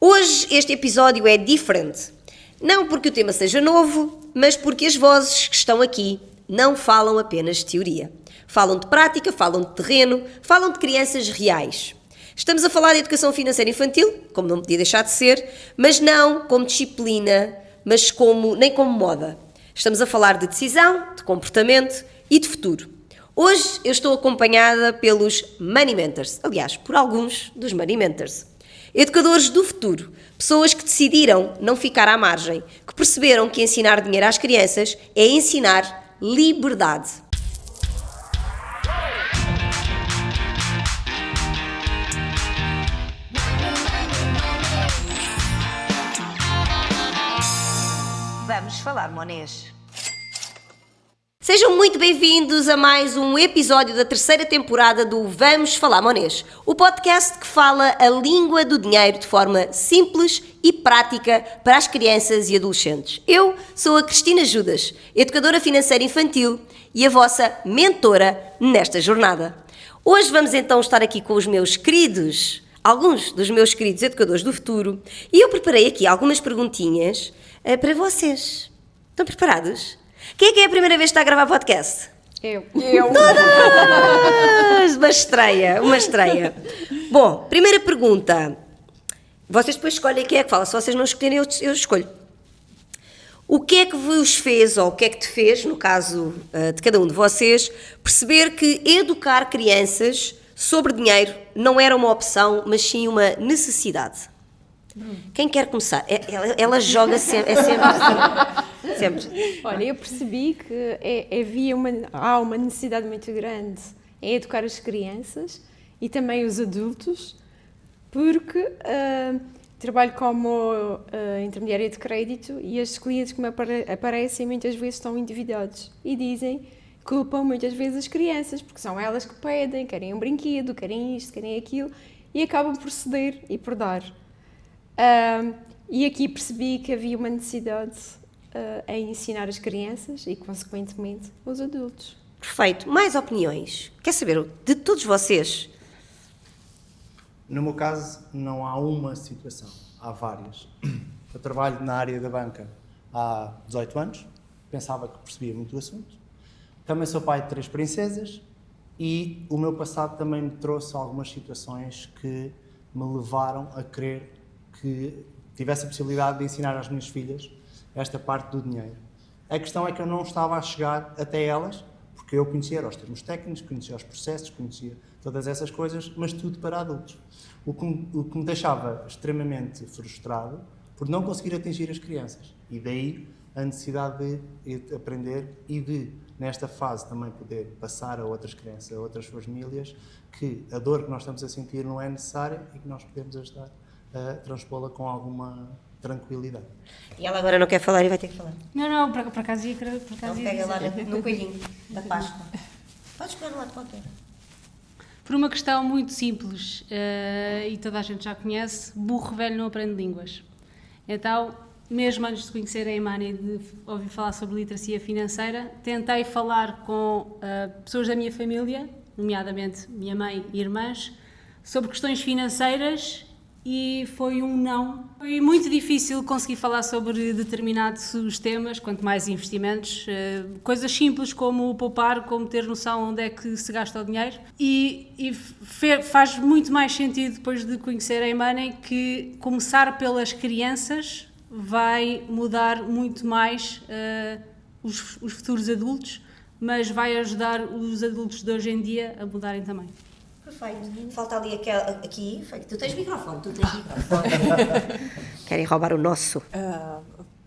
Hoje este episódio é diferente. Não porque o tema seja novo, mas porque as vozes que estão aqui não falam apenas de teoria. Falam de prática, falam de terreno, falam de crianças reais. Estamos a falar de educação financeira infantil, como não podia deixar de ser, mas não como disciplina, mas nem como moda. Estamos a falar de decisão, de comportamento e de futuro. Hoje eu estou acompanhada pelos Money Mentors, aliás, por alguns dos Money Mentors. Educadores do futuro, pessoas que decidiram não ficar à margem, que perceberam que ensinar dinheiro às crianças é ensinar liberdade. Vamos falar monês. Sejam muito bem-vindos a mais um episódio da terceira temporada do Vamos Falar Monês, o podcast que fala a língua do dinheiro de forma simples e prática para as crianças e adolescentes. Eu sou a Cristina Judas, educadora financeira infantil e a vossa mentora nesta jornada. Hoje vamos então estar aqui com os meus queridos, alguns dos meus queridos educadores do futuro, e eu preparei aqui algumas perguntinhas para vocês. Estão preparados? Quem é que é a primeira vez que está a gravar podcast? Eu. Todas! Uma estreia. Bom, primeira pergunta. Vocês depois escolhem quem é que fala. Se vocês não escolherem, eu escolho. O que é que vos fez, ou o que é que te fez, no caso de cada um de vocês, perceber que educar crianças sobre dinheiro não era uma opção, mas sim uma necessidade? Quem quer começar? Ela joga sempre, é sempre assim. Sempre. Olha, eu percebi que há uma necessidade muito grande em educar as crianças e também os adultos, porque trabalho como intermediária de crédito e as clientes que me aparecem muitas vezes estão endividados e culpam muitas vezes as crianças, porque são elas que pedem, querem um brinquedo, querem isto, querem aquilo, e acabam por ceder e por dar. E aqui percebi que havia uma necessidade em ensinar as crianças e, consequentemente, os adultos. Perfeito. Mais opiniões? Quer saber de todos vocês? No meu caso, não há uma situação, há várias. Eu trabalho na área da banca há 18 anos, pensava que percebia muito o assunto. Também sou pai de 3 princesas e o meu passado também me trouxe algumas situações que me levaram a querer que tivesse a possibilidade de ensinar às minhas filhas esta parte do dinheiro. A questão é que eu não estava a chegar até elas, porque eu conhecia os termos técnicos, conhecia os processos, conhecia todas essas coisas, mas tudo para adultos. O que me deixava extremamente frustrado por não conseguir atingir as crianças. E daí a necessidade de aprender e de, nesta fase, também poder passar a outras crianças, a outras famílias, que a dor que nós estamos a sentir não é necessária e que nós podemos ajudar a transpô-la com alguma tranquilidade. E ela agora não quer falar e vai ter que falar. Não, por acaso ia Então pega lá no coelhinho da Páscoa. Podes pegar no lado qualquer. Por uma questão muito simples, e toda a gente já conhece, burro velho não aprende línguas. Então, mesmo antes de conhecer a Imani e de ouvir falar sobre literacia financeira, tentei falar com pessoas da minha família, nomeadamente minha mãe e irmãs, sobre questões financeiras. E foi um não. Foi muito difícil conseguir falar sobre determinados temas, quanto mais investimentos, coisas simples como poupar, como ter noção onde é que se gasta o dinheiro. E faz muito mais sentido, depois de conhecer a Imani, que começar pelas crianças vai mudar muito mais os futuros adultos, mas vai ajudar os adultos de hoje em dia a mudarem também. Perfeito. Falta ali aqui. Tu tens microfone. Querem roubar o nosso.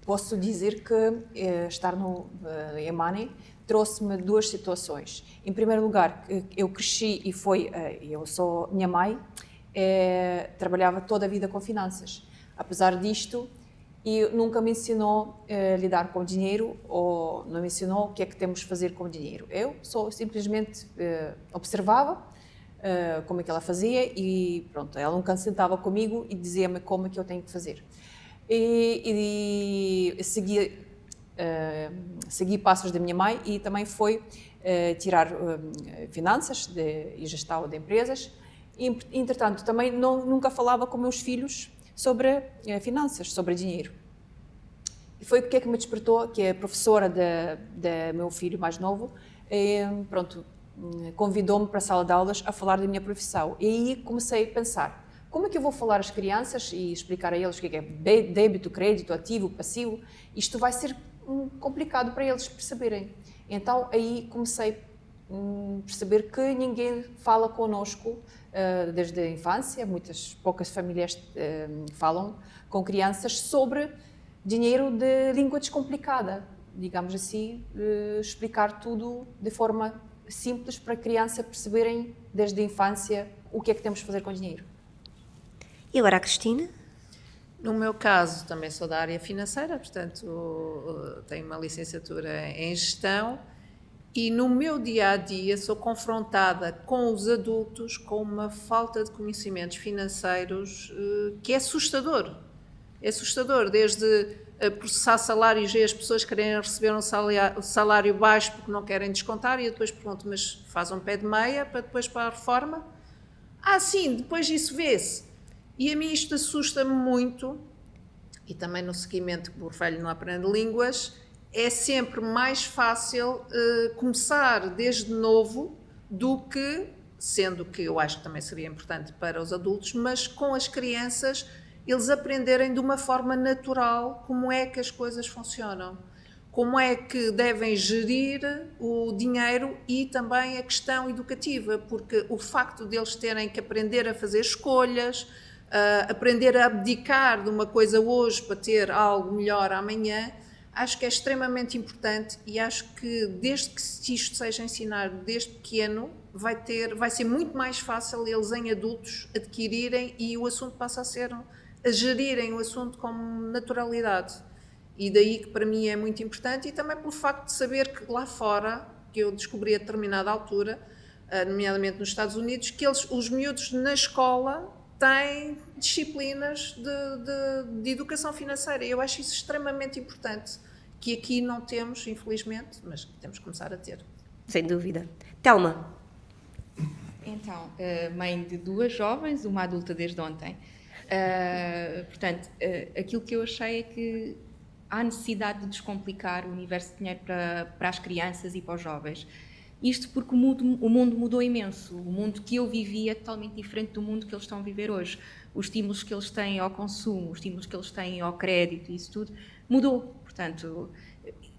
Posso dizer que estar no Imani trouxe-me 2 situações. Em primeiro lugar, eu cresci e minha mãe trabalhava toda a vida com finanças. Apesar disto, nunca me ensinou a lidar com dinheiro ou não me ensinou o que é que temos de fazer com o dinheiro. Eu só simplesmente observava como é que ela fazia e pronto, ela nunca sentava comigo e dizia-me como é que eu tenho que fazer. E segui passos da minha mãe e também foi tirar finanças e gestão de empresas. Entretanto, também nunca falava com meus filhos sobre finanças, sobre dinheiro. E foi o que é que me despertou, que a professora de meu filho mais novo, pronto, convidou-me para a sala de aulas a falar da minha profissão. E aí comecei a pensar, como é que eu vou falar às crianças e explicar a eles o que é débito, crédito, ativo, passivo? Isto vai ser complicado para eles perceberem. Então aí comecei a perceber que ninguém fala connosco desde a infância, poucas famílias falam com crianças sobre dinheiro de língua descomplicada, digamos assim, explicar tudo de forma simples para a criança perceberem desde a infância o que é que temos de fazer com o dinheiro. E agora a Cristina? No meu caso, também sou da área financeira, portanto, tenho uma licenciatura em gestão e no meu dia-a-dia sou confrontada com os adultos com uma falta de conhecimentos financeiros que é assustador. É assustador, desde processar salários e as pessoas querem receber um salário baixo porque não querem descontar e depois pergunto, mas faz um pé de meia para depois para a reforma? Ah, sim, depois isso vê-se. E a mim isto assusta-me muito, e também no seguimento que o velho não aprende línguas, é sempre mais fácil começar desde novo do que, sendo que eu acho que também seria importante para os adultos, mas com as crianças, eles aprenderem de uma forma natural como é que as coisas funcionam, como é que devem gerir o dinheiro e também a questão educativa, porque o facto deles terem que aprender a fazer escolhas, aprender a abdicar de uma coisa hoje para ter algo melhor amanhã, acho que é extremamente importante e acho que desde que isto seja ensinado desde pequeno, vai ser muito mais fácil eles em adultos adquirirem e o assunto passa a gerirem o assunto com naturalidade. E daí que para mim é muito importante e também pelo facto de saber que lá fora, que eu descobri a determinada altura, nomeadamente nos Estados Unidos, que os miúdos na escola têm disciplinas de educação financeira. Eu acho isso extremamente importante, que aqui não temos, infelizmente, mas temos que começar a ter. Sem dúvida. Telma? Então, mãe de 2 jovens, uma adulta desde ontem. Portanto, aquilo que eu achei é que há necessidade de descomplicar o universo de dinheiro para as crianças e para os jovens. Isto porque o mundo mudou imenso. O mundo que eu vivia é totalmente diferente do mundo que eles estão a viver hoje. Os estímulos que eles têm ao consumo, os estímulos que eles têm ao crédito, isso tudo mudou. Portanto,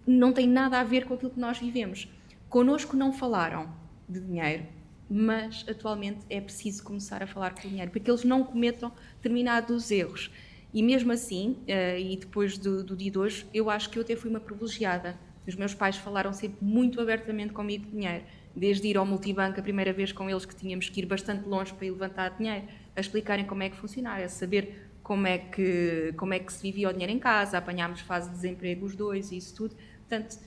não tem nada a ver com aquilo que nós vivemos. Connosco não falaram de dinheiro, mas atualmente é preciso começar a falar de dinheiro, para que eles não cometam determinados erros. E mesmo assim, e depois do dia de hoje, eu acho que eu até fui uma privilegiada. Os meus pais falaram sempre muito abertamente comigo de dinheiro, desde ir ao multibanco a primeira vez com eles, que tínhamos que ir bastante longe para ir levantar dinheiro, a explicarem como é que funcionava, a saber como é que se vivia o dinheiro em casa, apanhámos fase de desemprego os dois e isso tudo. Portanto,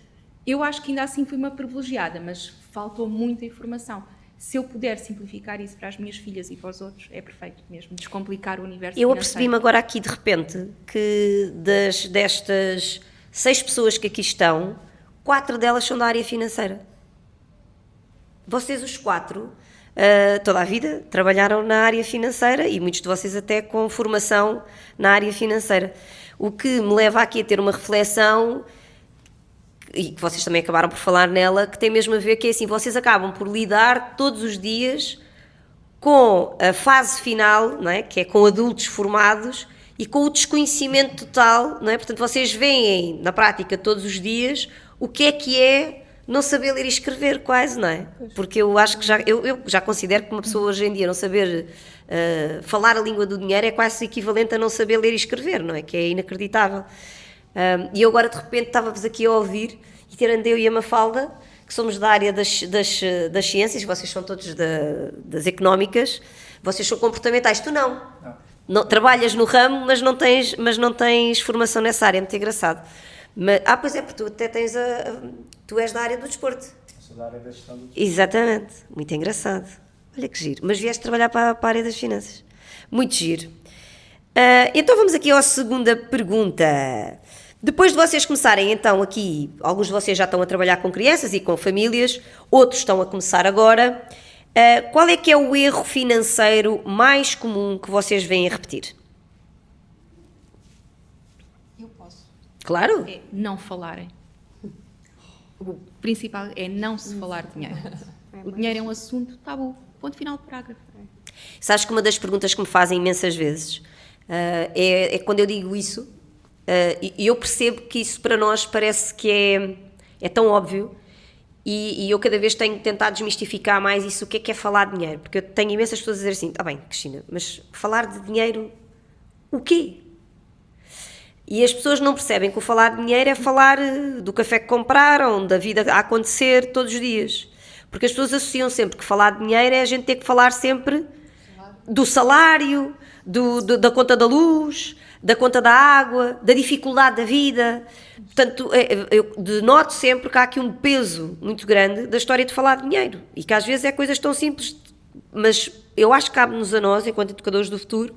eu acho que ainda assim fui uma privilegiada, mas faltou muita informação. Se eu puder simplificar isso para as minhas filhas e para os outros, é perfeito mesmo, descomplicar o universo Eu financeiro. apercebi-me agora aqui de repente que destas 6 pessoas que aqui estão, 4 delas são da área financeira. Vocês os 4, toda a vida, trabalharam na área financeira e muitos de vocês até com formação na área financeira. O que me leva aqui a ter uma reflexão, e que vocês também acabaram por falar nela, que tem mesmo a ver que é assim, vocês acabam por lidar todos os dias com a fase final, não é? Que é com adultos formados e com o desconhecimento total, não é? Portanto, vocês veem na prática todos os dias o que é não saber ler e escrever quase, não é? Porque eu acho que eu já considero que uma pessoa hoje em dia não saber falar a língua do dinheiro é quase equivalente a não saber ler e escrever, não é? Que é inacreditável. E eu agora de repente estava-vos aqui a ouvir e ter eu e a Mafalda, que somos da área das ciências, vocês são todos das económicas, vocês são comportamentais, tu não. Trabalhas no ramo, mas não tens formação nessa área, é muito engraçado. Pois é, porque tu até tens tu és da área do desporto. Eu sou da área da gestão do desporto. Exatamente, muito engraçado. Olha que giro, mas vieste trabalhar para a área das finanças. Muito giro. Então vamos aqui à segunda pergunta. Depois de vocês começarem então aqui, alguns de vocês já estão a trabalhar com crianças e com famílias, outros estão a começar agora, qual é que é o erro financeiro mais comum que vocês veem a repetir? Eu posso. Claro. É não falarem. O principal é não se falar de dinheiro. O dinheiro é um assunto tabu. Ponto final de parágrafo. Sabes que uma das perguntas que me fazem imensas vezes é quando eu digo isso, e eu percebo que isso para nós parece que é tão óbvio, e eu cada vez tenho tentado desmistificar mais isso, o que é falar de dinheiro, porque eu tenho imensas pessoas a dizer assim, bem, Cristina, mas falar de dinheiro, o quê? E as pessoas não percebem que o falar de dinheiro é falar do café que compraram, da vida a acontecer todos os dias. Porque as pessoas associam sempre que falar de dinheiro é a gente ter que falar sempre do salário, da conta da luz, da conta da água, da dificuldade da vida. Portanto, eu denoto sempre que há aqui um peso muito grande da história de falar de dinheiro. E que às vezes é coisas tão simples, mas eu acho que cabe-nos a nós, enquanto educadores do futuro,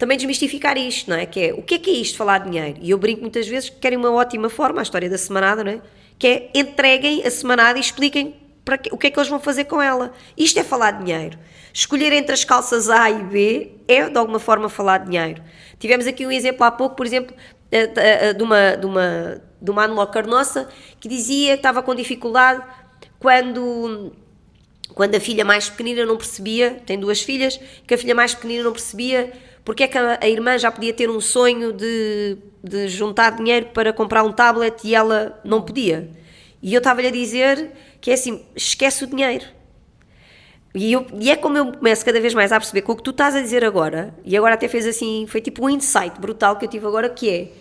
também desmistificar isto, não é? Que é, o que é isto, falar de dinheiro? E eu brinco muitas vezes que querem uma ótima forma, a história da semanada, não é? Que é, entreguem a semanada e expliquem o que é que eles vão fazer com ela. Isto é falar de dinheiro. Escolher entre as calças A e B é, de alguma forma, falar de dinheiro. Tivemos aqui um exemplo há pouco, por exemplo, de uma unlocker nossa, que dizia que estava com dificuldade quando a filha mais pequenina não percebia, tem 2 filhas, que a filha mais pequenina não percebia porque é que a irmã já podia ter um sonho de juntar dinheiro para comprar um tablet e ela não podia. E eu estava-lhe a dizer que é assim, esquece o dinheiro. E é como eu começo cada vez mais a perceber que o que tu estás a dizer agora, e agora até fez assim, foi tipo um insight brutal que eu tive agora, que é,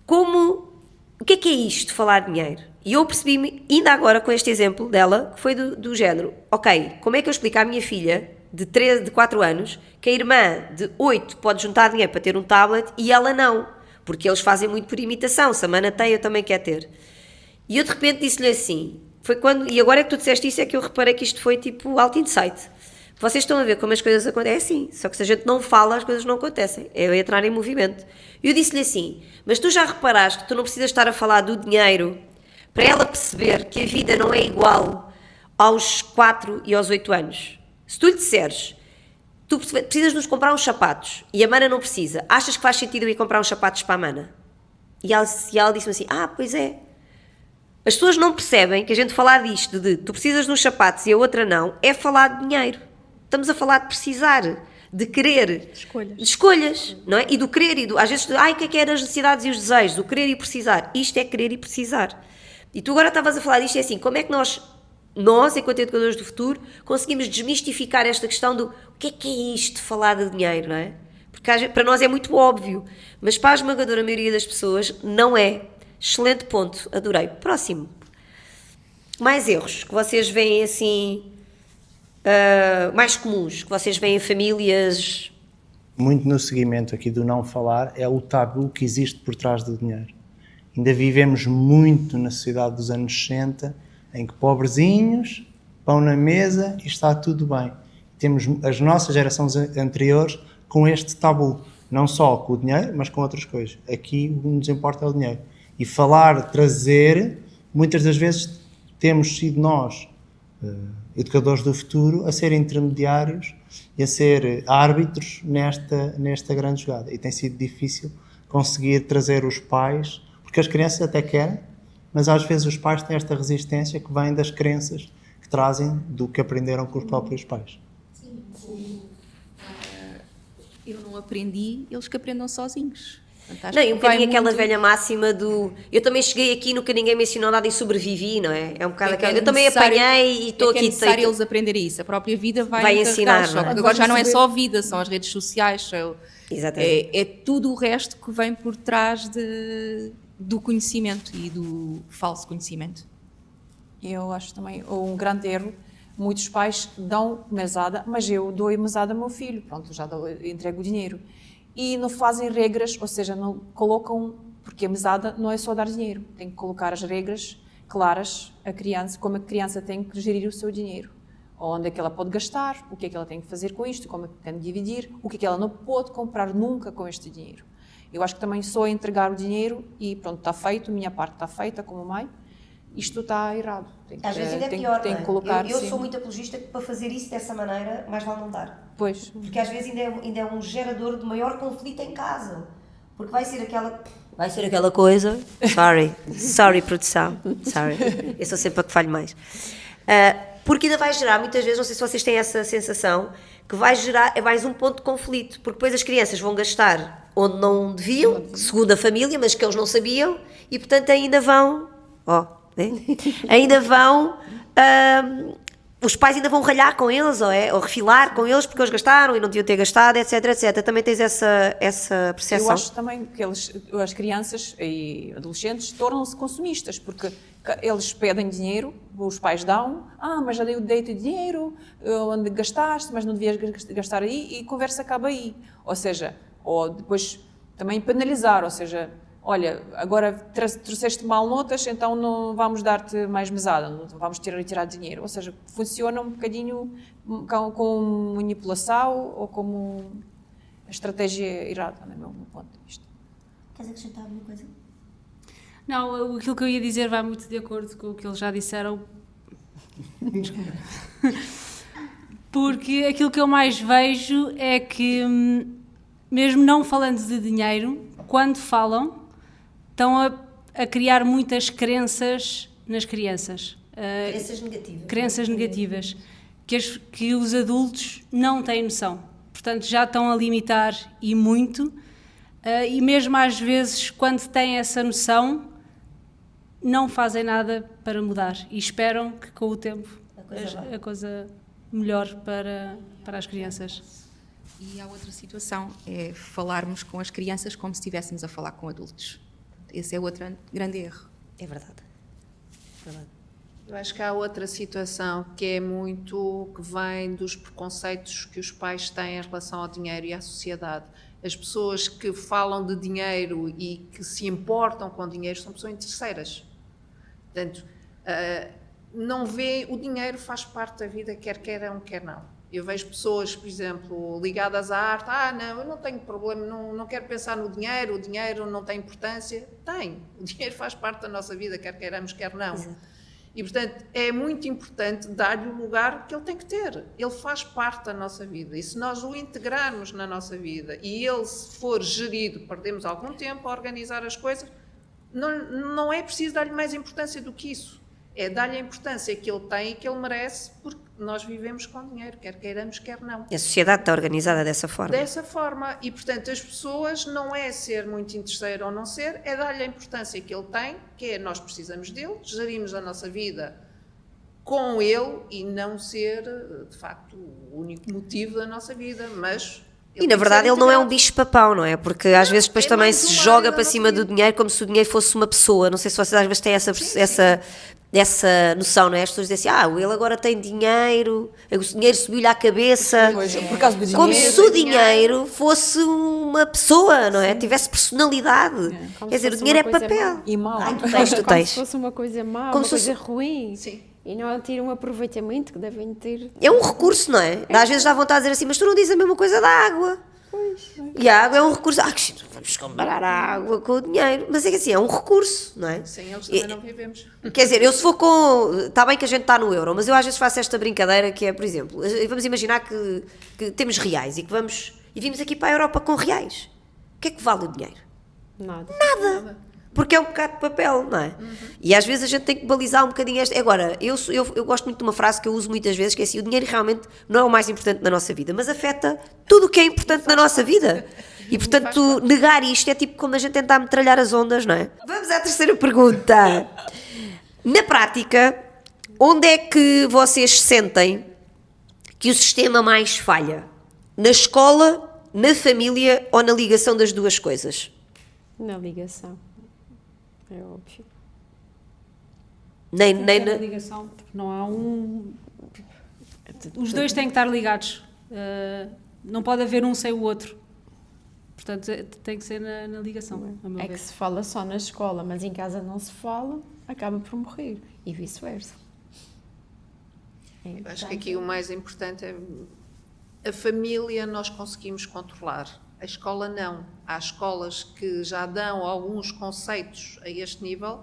o que é isto, falar de dinheiro? E eu percebi-me, ainda agora com este exemplo dela, que foi do género, ok, como é que eu explico à minha filha, de 4 anos, que a irmã de 8 pode juntar dinheiro para ter um tablet e ela não, porque eles fazem muito por imitação, se a mana tem, eu também quero ter. E eu de repente disse-lhe assim, e agora é que tu disseste isso, é que eu reparei que isto foi tipo alto insight. Vocês estão a ver como as coisas acontecem? É assim, só que se a gente não fala, as coisas não acontecem. É entrar em movimento. E eu disse-lhe assim, mas tu já reparaste que tu não precisas estar a falar do dinheiro para ela perceber que a vida não é igual aos 4 e aos 8 anos? Se tu lhe disseres, tu precisas nos comprar uns sapatos e a mana não precisa, achas que faz sentido eu ir comprar uns sapatos para a mana? E ela disse-me assim, pois é. As pessoas não percebem que a gente falar disto de tu precisas de uns sapatos e a outra não, é falar de dinheiro. Estamos a falar de precisar, de querer. Escolhas. De escolhas, não é? E do querer, às vezes, o que é as necessidades e os desejos, o querer e precisar. Isto é querer e precisar. E tu agora estavas a falar disto, é assim, como é que nós, enquanto educadores do futuro, conseguimos desmistificar esta questão do o que é isto, falar de dinheiro, não é? Porque para nós é muito óbvio, mas para a esmagadora maioria das pessoas não é. Excelente ponto, adorei. Próximo. Mais erros que vocês veem assim, mais comuns, que vocês veem em famílias. Muito no seguimento aqui do não falar é o tabu que existe por trás do dinheiro. Ainda vivemos muito na sociedade dos anos 60, em que pobrezinhos, pão na mesa e está tudo bem. Temos as nossas gerações anteriores com este tabu, não só com o dinheiro, mas com outras coisas. Aqui o que nos importa é o dinheiro. E falar, trazer, muitas das vezes temos sido nós, educadores do futuro, a ser intermediários e a ser árbitros nesta grande jogada. E tem sido difícil conseguir trazer os pais, porque as crianças até querem, mas às vezes os pais têm esta resistência que vem das crenças que trazem do que aprenderam com os próprios pais. Sim. Eu não aprendi, eles que aprendam sozinhos. Não, e um bocadinho aquela velha máxima do eu também cheguei aqui, nunca ninguém me ensinou nada e sobrevivi, não é? É um bocado aquela, eu também apanhei e estou aqui. É necessário eles aprenderem isso, a própria vida vai ensinar, não é? Agora já não é só a vida, são as redes sociais, Exatamente. É tudo o resto que vem por trás do conhecimento e do falso conhecimento. Eu acho também um grande erro, muitos pais dão mesada, mas eu dou mesada ao meu filho, pronto, já entrego o dinheiro. E não fazem regras, ou seja, não colocam, porque a mesada não é só dar dinheiro, tem que colocar as regras claras à criança, como a criança tem que gerir o seu dinheiro. Onde é que ela pode gastar, o que é que ela tem que fazer com isto, como é que tem que dividir, o que é que ela não pode comprar nunca com este dinheiro. Eu acho que também só entregar o dinheiro e pronto, está feito, a minha parte está feita como mãe, isto está errado. Às vezes ainda é pior, tem que colocar, eu sou muito apologista que para fazer isso dessa maneira, mais vale não dar. Pois. Porque às vezes ainda é um gerador de maior conflito em casa. Porque vai ser Vai ser aquela coisa. Sorry, produção. Sorry. Eu sou sempre a que falho mais. Porque ainda vai gerar, muitas vezes, não sei se vocês têm essa sensação, que vai gerar, é mais um ponto de conflito, porque depois as crianças vão gastar onde não deviam, segundo a família, mas que eles não sabiam, e portanto ainda vão, ainda vão, os pais ainda vão ralhar com eles, ou refilar com eles, porque eles gastaram e não deviam ter gastado, etc, etc. Também tens essa percepção? Eu acho também que as crianças e adolescentes tornam-se consumistas, porque eles pedem dinheiro, os pais dão, mas já dei-te dinheiro, onde gastaste, mas não devias gastar aí, e a conversa acaba aí. Ou seja, ou depois também penalizar, ou seja, olha, agora trouxeste mal notas, então não vamos dar-te mais mesada, não vamos retirar dinheiro. Ou seja, funciona um bocadinho com manipulação ou como estratégia errada, no meu ponto de vista. Queres acrescentar alguma coisa? Não, aquilo que eu ia dizer vai muito de acordo com o que eles já disseram. Porque aquilo que eu mais vejo é que, mesmo não falando de dinheiro, quando falam, estão a criar muitas crenças nas crianças. Crenças negativas. Crenças negativas, que os adultos não têm noção. Portanto, já estão a limitar e muito, e mesmo às vezes, quando têm essa noção, não fazem nada para mudar e esperam que com o tempo a coisa melhore para as crianças. E há outra situação, é falarmos com as crianças como se estivéssemos a falar com adultos. Esse é outro grande erro. É verdade. Eu acho que há outra situação que é muito, que vem dos preconceitos que os pais têm em relação ao dinheiro e à sociedade. As pessoas que falam de dinheiro e que se importam com dinheiro são pessoas interesseiras. Portanto, não vê, o dinheiro faz parte da vida, quer queiram, quer não. Eu vejo pessoas, por exemplo, ligadas à arte, não, eu não tenho problema, não quero pensar no dinheiro, o dinheiro não tem importância. Tem, o dinheiro faz parte da nossa vida, quer queiramos, quer não. Exato. E, portanto, é muito importante dar-lhe o lugar que ele tem que ter. Ele faz parte da nossa vida. E se nós o integrarmos na nossa vida e ele, se for gerido, perdemos algum tempo a organizar as coisas, não é preciso dar-lhe mais importância do que isso. É dar-lhe a importância que ele tem e que ele merece, porque nós vivemos com dinheiro, quer queiramos, quer não. E a sociedade está organizada dessa forma. Dessa forma. E, portanto, as pessoas não é ser muito interesseiro ou não ser, é dar-lhe a importância que ele tem, que é nós precisamos dele, gerimos a nossa vida com ele e não ser, de facto, o único motivo da nossa vida, mas... E, na verdade, ele não é um bicho-papão, não é? Porque às vezes depois também se joga para cima do dinheiro como se o dinheiro fosse uma pessoa. Não sei se vocês às vezes têm essa noção, não é? As pessoas dizem assim, ele agora tem dinheiro, o dinheiro subiu-lhe à cabeça. Por causa do dinheiro. Como se o dinheiro fosse uma pessoa, não é? Tivesse personalidade. Quer dizer, o dinheiro é papel. E mau. Tu Como tens. se fosse uma coisa má, Como uma se fosse- coisa ruim. Sim. E não tiram um aproveitamento que devem ter. É um recurso, não é? Às vezes dá vontade de dizer assim, mas tu não dizes a mesma coisa da água. Pois. E a água é um recurso. Vamos comparar a água com o dinheiro. Mas é que assim, é um recurso, não é? Sem eles também não vivemos. Quer dizer, eu se for com... Está bem que a gente está no euro, mas eu às vezes faço esta brincadeira que é, por exemplo, vamos imaginar que temos reais e vimos aqui para a Europa com reais. O que é que vale o dinheiro? Nada. Porque é um bocado de papel, não é? E às vezes a gente tem que balizar um bocadinho esta... Agora, eu gosto muito de uma frase que eu uso muitas vezes, que é assim, o dinheiro realmente não é o mais importante na nossa vida, mas afeta tudo o que é importante na nossa vida. E, portanto, negar isto é tipo como a gente tentar metralhar as ondas, não é? Vamos à terceira pergunta. Na prática, onde é que vocês sentem que o sistema mais falha? Na escola, na família ou na ligação das duas coisas? Na ligação. É óbvio. Nem Na na... ligação, porque não há um... Os dois têm que estar ligados. Não pode haver um sem o outro. Portanto, tem que ser na ligação, a meu É ver. que se fala só na escola, mas em casa não se fala, acaba por morrer. E vice-versa. Eu acho que aqui o mais importante é a família nós conseguimos controlar. A escola não. Há escolas que já dão alguns conceitos a este nível,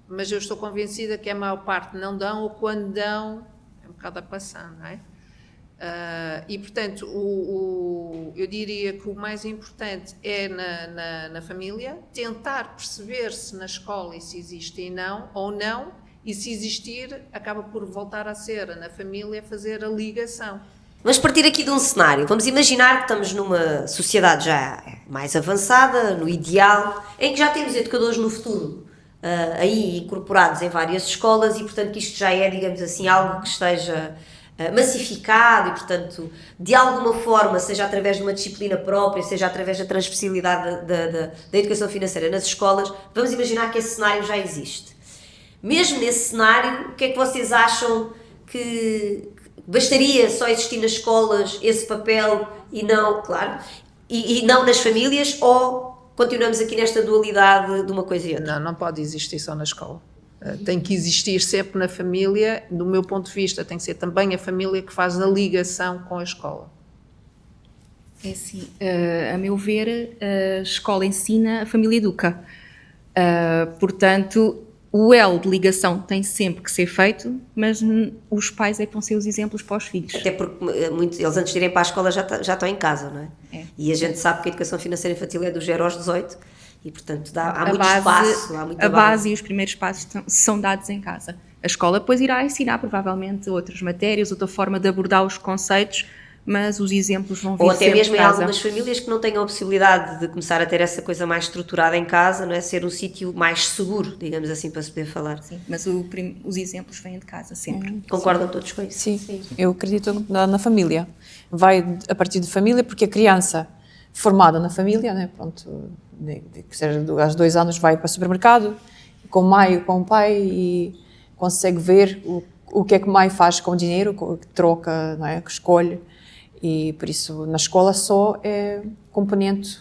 mas eu estou convencida que a maior parte não dão, ou quando dão, é um bocado a passar, não é? E, portanto, eu diria que o mais importante é na família tentar perceber se na escola isso existe ou não, e se existir, acaba por voltar a ser na família fazer a ligação. Vamos partir aqui de um cenário. Vamos imaginar que estamos numa sociedade já mais avançada, no ideal, em que já temos educadores no futuro aí incorporados em várias escolas e, portanto, que isto já é, digamos assim, algo que esteja massificado e, portanto, de alguma forma, seja através de uma disciplina própria, seja através da transversalidade da educação financeira nas escolas, vamos imaginar que esse cenário já existe. Mesmo nesse cenário, o que é que vocês acham que bastaria só existir nas escolas esse papel e não, claro, e não nas famílias, ou continuamos aqui nesta dualidade de uma coisa e outra? Não pode existir só na escola. Tem que existir sempre na família, do meu ponto de vista, tem que ser também a família que faz a ligação com a escola. É assim, a meu ver, a escola ensina, a família educa. Portanto, o elo de ligação tem sempre que ser feito, mas os pais é que vão ser os exemplos para os filhos. Até porque eles antes de irem para a escola já estão em casa, não é? É. E a gente sabe que a educação financeira infantil é dos 0 aos 18 e, portanto, há muito espaço, há muita a base e os primeiros passos são dados em casa. A escola depois irá ensinar provavelmente outras matérias, outra forma de abordar os conceitos, mas os exemplos vão vir ou até sempre mesmo de em casa. algumas famílias que não tenham a possibilidade de começar a ter essa coisa mais estruturada em casa, não é? Ser um sítio mais seguro, digamos assim, para se poder falar. Sim, mas os exemplos vêm de casa sempre. Concordam todos com isso? Sim, eu acredito na família. Vai a partir de família, porque a criança formada na família, né, pronto, que seja aos 2 anos vai para o supermercado, com a mãe ou com o pai, e consegue ver o que é que a mãe faz com o dinheiro, que troca, não é, que escolhe. E por isso na escola só é componente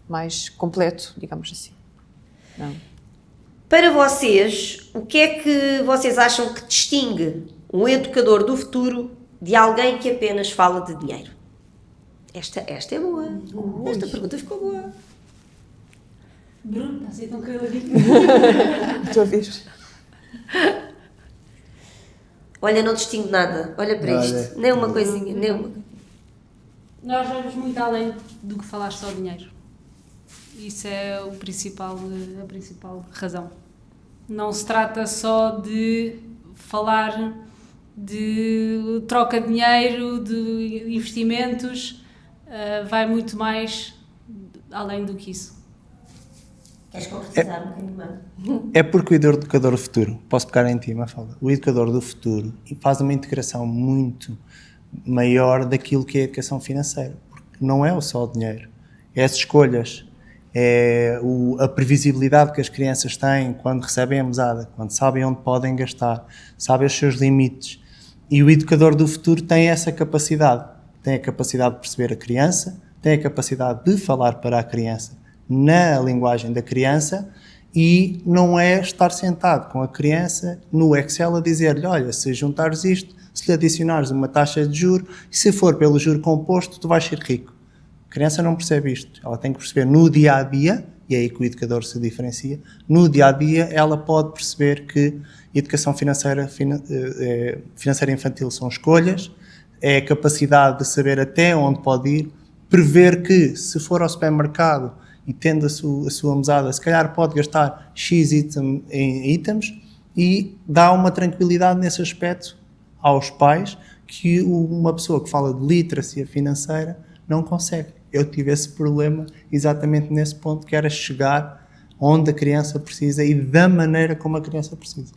mais completo, digamos assim. Não. Para vocês, o que é que vocês acham que distingue um educador do futuro de alguém que apenas fala de dinheiro? Esta é boa. Esta pergunta ficou boa. Bruno, está a ser tão caladinho. Estou a ver. Olha, não distingo nada. Olha para isto. Nem uma coisinha, nem uma. Nós vamos muito além do que falar só de dinheiro. Isso é a principal razão. Não se trata só de falar de troca de dinheiro, de investimentos, vai muito mais além do que isso. Queres concretizar um bocadinho mais? É porque o educador do futuro, posso pegar em ti, Mafalda, o educador do futuro faz uma integração muito maior daquilo que é a educação financeira, porque não é só o dinheiro, é as escolhas, é a previsibilidade que as crianças têm quando recebem a mesada, quando sabem onde podem gastar, sabem os seus limites, e o educador do futuro tem essa capacidade, tem a capacidade de perceber a criança, tem a capacidade de falar para a criança na linguagem da criança, e não é estar sentado com a criança no Excel a dizer-lhe, olha, se juntares isto, se lhe adicionares uma taxa de juro, e se for pelo juro composto, tu vais ser rico. A criança não percebe isto. Ela tem que perceber no dia-a-dia, e é aí que o educador se diferencia, no dia-a-dia ela pode perceber que educação financeira infantil são escolhas, é a capacidade de saber até onde pode ir, prever que, se for ao supermercado e tendo a sua mesada, se calhar pode gastar X em itens, e dá uma tranquilidade nesse aspecto aos pais que uma pessoa que fala de literacia financeira não consegue. Eu tive esse problema exatamente nesse ponto, que era chegar onde a criança precisa e da maneira como a criança precisa.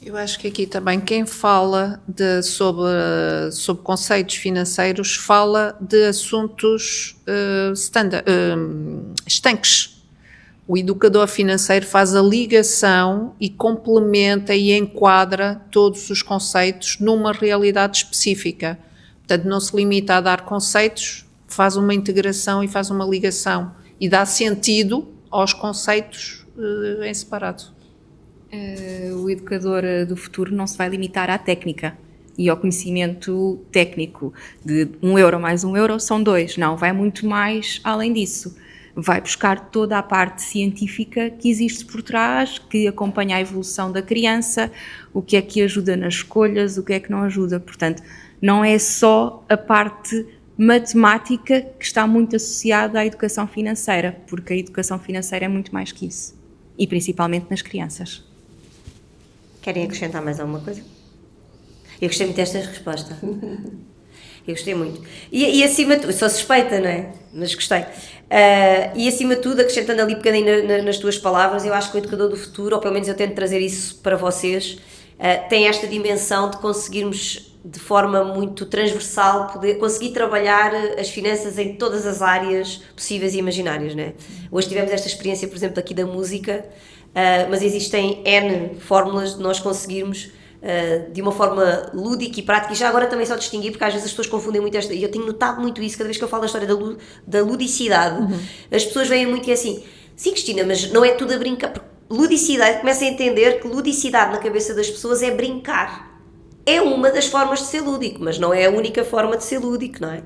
Eu acho que aqui também quem fala sobre conceitos financeiros fala de assuntos estanques. O educador financeiro faz a ligação e complementa e enquadra todos os conceitos numa realidade específica. Portanto, não se limita a dar conceitos, faz uma integração e faz uma ligação e dá sentido aos conceitos em separado. O educador do futuro não se vai limitar à técnica e ao conhecimento técnico de 1 euro mais 1 euro são 2. Não, vai muito mais além disso. vai buscar toda a parte científica que existe por trás, que acompanha a evolução da criança, o que é que ajuda nas escolhas, o que é que não ajuda. Portanto, não é só a parte matemática que está muito associada à educação financeira, porque a educação financeira é muito mais que isso, e principalmente nas crianças. Querem acrescentar mais alguma coisa? Eu gostei muito desta resposta. Eu gostei muito. E acima de tudo, sou suspeita, não é? Mas gostei. E acima de tudo, acrescentando ali um bocadinho nas tuas palavras, eu acho que o educador do futuro, ou pelo menos eu tento trazer isso para vocês, tem esta dimensão de conseguirmos, de forma muito transversal, conseguir trabalhar as finanças em todas as áreas possíveis e imaginárias, não é? Hoje tivemos esta experiência, por exemplo, aqui da música, mas existem N fórmulas de nós conseguirmos de uma forma lúdica e prática, e já agora também só distinguir, porque às vezes as pessoas confundem muito esta, e eu tenho notado muito isso cada vez que eu falo da história da ludicidade. As pessoas veem muito e é assim, sim, Cristina, mas não é tudo a brincar, porque ludicidade, começa a entender que ludicidade na cabeça das pessoas é brincar, é uma das formas de ser lúdico, mas não é a única forma de ser lúdico, não é?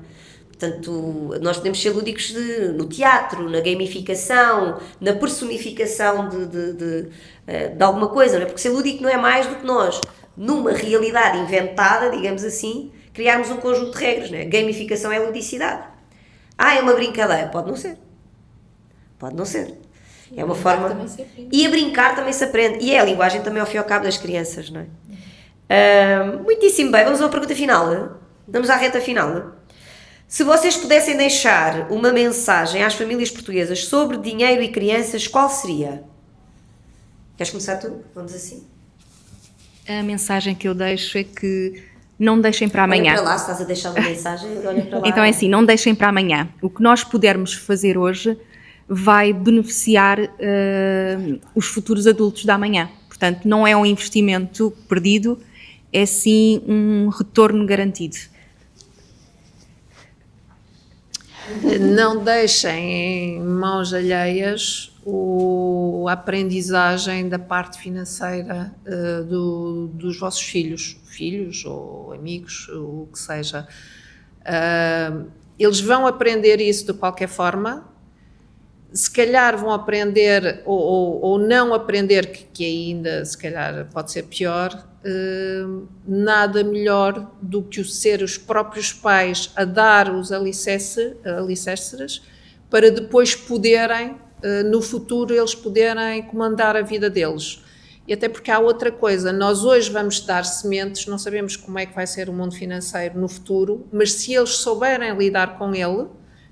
Portanto, nós podemos ser lúdicos no teatro, na gamificação, na personificação de alguma coisa, não é? Porque ser lúdico não é mais do que nós, numa realidade inventada, digamos assim, criarmos um conjunto de regras, não é? Gamificação é ludicidade. É uma brincadeira. Pode não ser. Pode não ser. É uma forma... E a brincar também se aprende. E é a linguagem também ao fim e ao cabo das crianças, não é? Muitíssimo bem. Vamos a uma pergunta final. Vamos à reta final. Se vocês pudessem deixar uma mensagem às famílias portuguesas sobre dinheiro e crianças, qual seria? Queres começar tu? Vamos assim. A mensagem que eu deixo é que não deixem para amanhã. Olha para lá, se estás a deixar uma mensagem, olha para lá. Então é assim, não deixem para amanhã. O que nós pudermos fazer hoje vai beneficiar os futuros adultos da amanhã. Portanto, não é um investimento perdido, é sim um retorno garantido. Não deixem em mãos alheias a aprendizagem da parte financeira dos vossos filhos ou amigos, o que seja. Eles vão aprender isso de qualquer forma, se calhar vão aprender ou não aprender, que ainda se calhar pode ser pior. Nada melhor do que ser os próprios pais a dar os alicerces para depois poderem, no futuro, eles poderem comandar a vida deles. E até porque há outra coisa, nós hoje vamos dar sementes, não sabemos como é que vai ser o mundo financeiro no futuro, mas se eles souberem lidar com ele,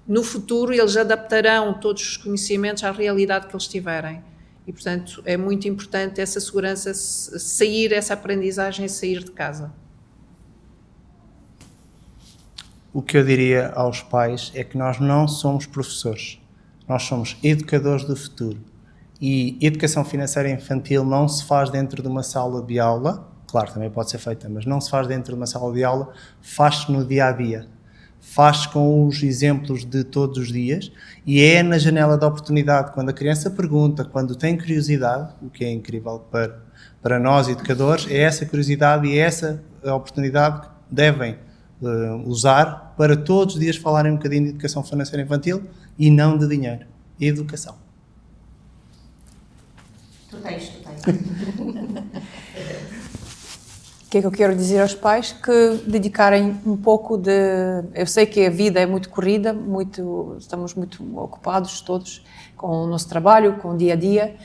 no futuro eles adaptarão todos os conhecimentos à realidade que eles tiverem. E, portanto, é muito importante essa segurança, essa aprendizagem, sair de casa. O que eu diria aos pais é que nós não somos professores, nós somos educadores do futuro. E educação financeira infantil não se faz dentro de uma sala de aula, claro, também pode ser feita, mas não se faz dentro de uma sala de aula, faz-se no dia-a-dia. Faz com os exemplos de todos os dias e é na janela da oportunidade, quando a criança pergunta, quando tem curiosidade, o que é incrível para nós educadores, é essa curiosidade e é essa a oportunidade que devem usar para todos os dias falarem um bocadinho de educação financeira infantil e não de dinheiro. Educação. Tu tens. O que é que eu quero dizer aos pais? Que dedicarem um pouco de... Eu sei que a vida é muito corrida, estamos muito ocupados todos com o nosso trabalho, com o dia-a-dia.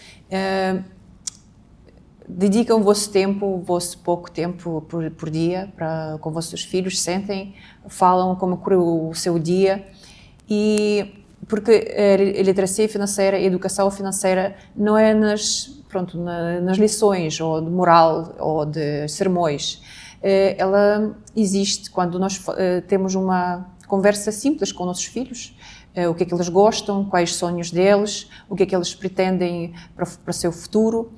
Dedicam o vosso tempo, o vosso pouco tempo por dia com vossos filhos, sentem, falam como corre o seu dia. E porque a literacia financeira, a educação financeira não é nas lições ou de moral ou de sermões. Ela existe quando nós temos uma conversa simples com nossos filhos, o que é que eles gostam, quais sonhos deles, o que é que eles pretendem para o seu futuro.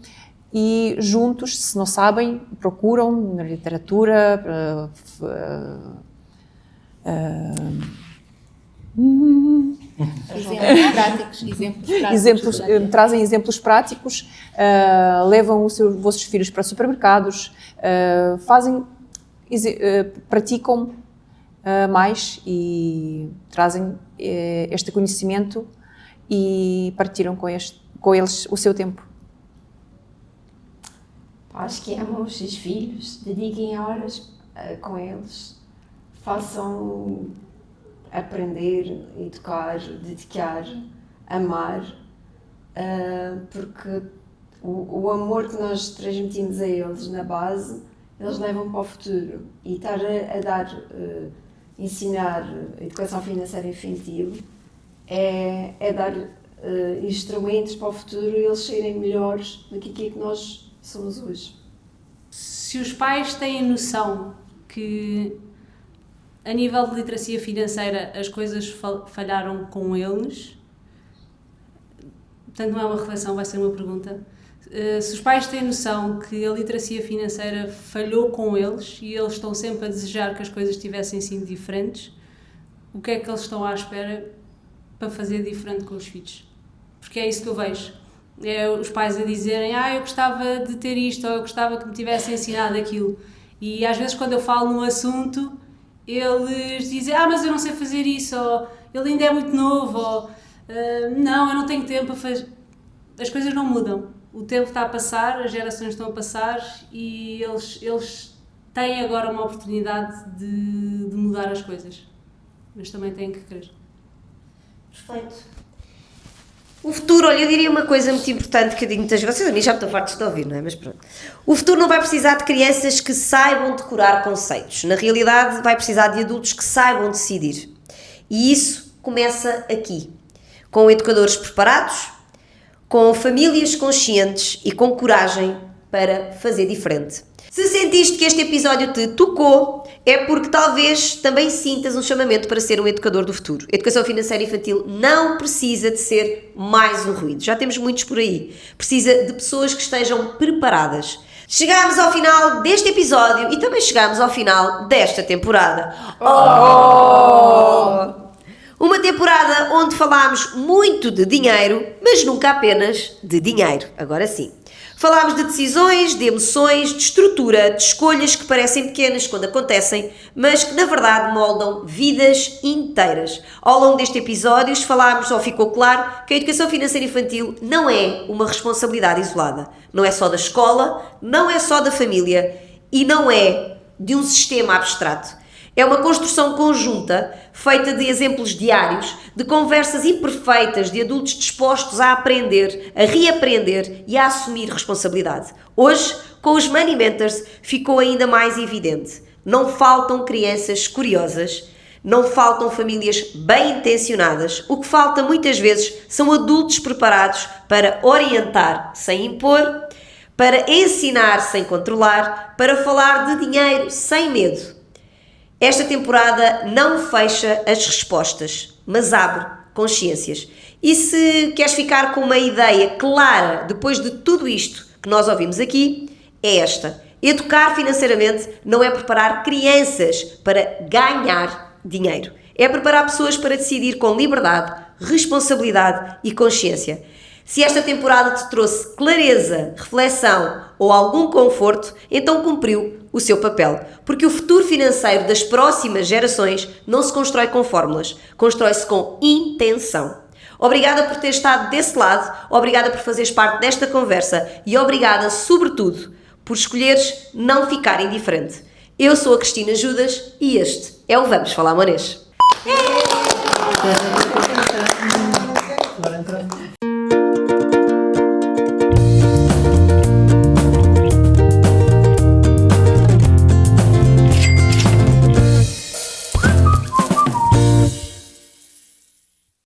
E juntos, se não sabem, procuram na literatura, trazem exemplos práticos, levam os vossos filhos para supermercados, praticam mais e trazem este conhecimento e partiram com eles o seu tempo? Acho que amam os seus filhos, dediquem horas com eles, façam aprender, educar, dedicar, amar, porque o amor que nós transmitimos a eles na base, eles levam para o futuro. E estar a dar, ensinar educação financeira infantil é dar instrumentos para o futuro e eles serem melhores do que aquilo que nós somos hoje. Se os pais têm noção que a nível de literacia financeira as coisas falharam com eles, portanto não é uma reflexão, vai ser uma pergunta. Se os pais têm noção que a literacia financeira falhou com eles e eles estão sempre a desejar que as coisas tivessem sido diferentes, o que é que eles estão à espera para fazer diferente com os filhos? Porque é isso que eu vejo. É os pais a dizerem, eu gostava de ter isto, ou eu gostava que me tivessem ensinado aquilo. E às vezes quando eu falo num assunto, eles dizem, mas eu não sei fazer isso, ou ele ainda é muito novo, ou não, eu não tenho tempo a fazer. As coisas não mudam. O tempo está a passar, as gerações estão a passar e eles têm agora uma oportunidade de mudar as coisas. Mas também têm que querer. Perfeito. O futuro, olha, eu diria uma coisa muito importante que eu digo muitas vezes, vocês a mim já me estão fartos de ouvir, não é? Mas pronto. O futuro não vai precisar de crianças que saibam decorar conceitos. Na realidade, vai precisar de adultos que saibam decidir. E isso começa aqui, com educadores preparados, com famílias conscientes e com coragem para fazer diferente. Se sentiste que este episódio te tocou, é porque talvez também sintas um chamamento para ser um educador do futuro. A educação financeira infantil não precisa de ser mais um ruído. Já temos muitos por aí. Precisa de pessoas que estejam preparadas. Chegámos ao final deste episódio e também chegámos ao final desta temporada. Uma temporada onde falámos muito de dinheiro, mas nunca apenas de dinheiro. Agora sim. Falámos de decisões, de emoções, de estrutura, de escolhas que parecem pequenas quando acontecem, mas que na verdade moldam vidas inteiras. Ao longo deste episódio falámos, ou ficou claro, que a educação financeira infantil não é uma responsabilidade isolada. Não é só da escola, não é só da família e não é de um sistema abstrato. É uma construção conjunta, feita de exemplos diários, de conversas imperfeitas de adultos dispostos a aprender, a reaprender e a assumir responsabilidade. Hoje, com os Money Mentors, ficou ainda mais evidente. Não faltam crianças curiosas, não faltam famílias bem intencionadas. O que falta muitas vezes são adultos preparados para orientar sem impor, para ensinar sem controlar, para falar de dinheiro sem medo. Esta temporada não fecha as respostas, mas abre consciências. E se queres ficar com uma ideia clara depois de tudo isto que nós ouvimos aqui, é esta. Educar financeiramente não é preparar crianças para ganhar dinheiro. É preparar pessoas para decidir com liberdade, responsabilidade e consciência. Se esta temporada te trouxe clareza, reflexão ou algum conforto, então cumpriu o seu papel. Porque o futuro financeiro das próximas gerações não se constrói com fórmulas, constrói-se com intenção. Obrigada por ter estado desse lado, obrigada por fazeres parte desta conversa e obrigada, sobretudo, por escolheres não ficar indiferente. Eu sou a Cristina Judas e este é o Vamos Falar Monês.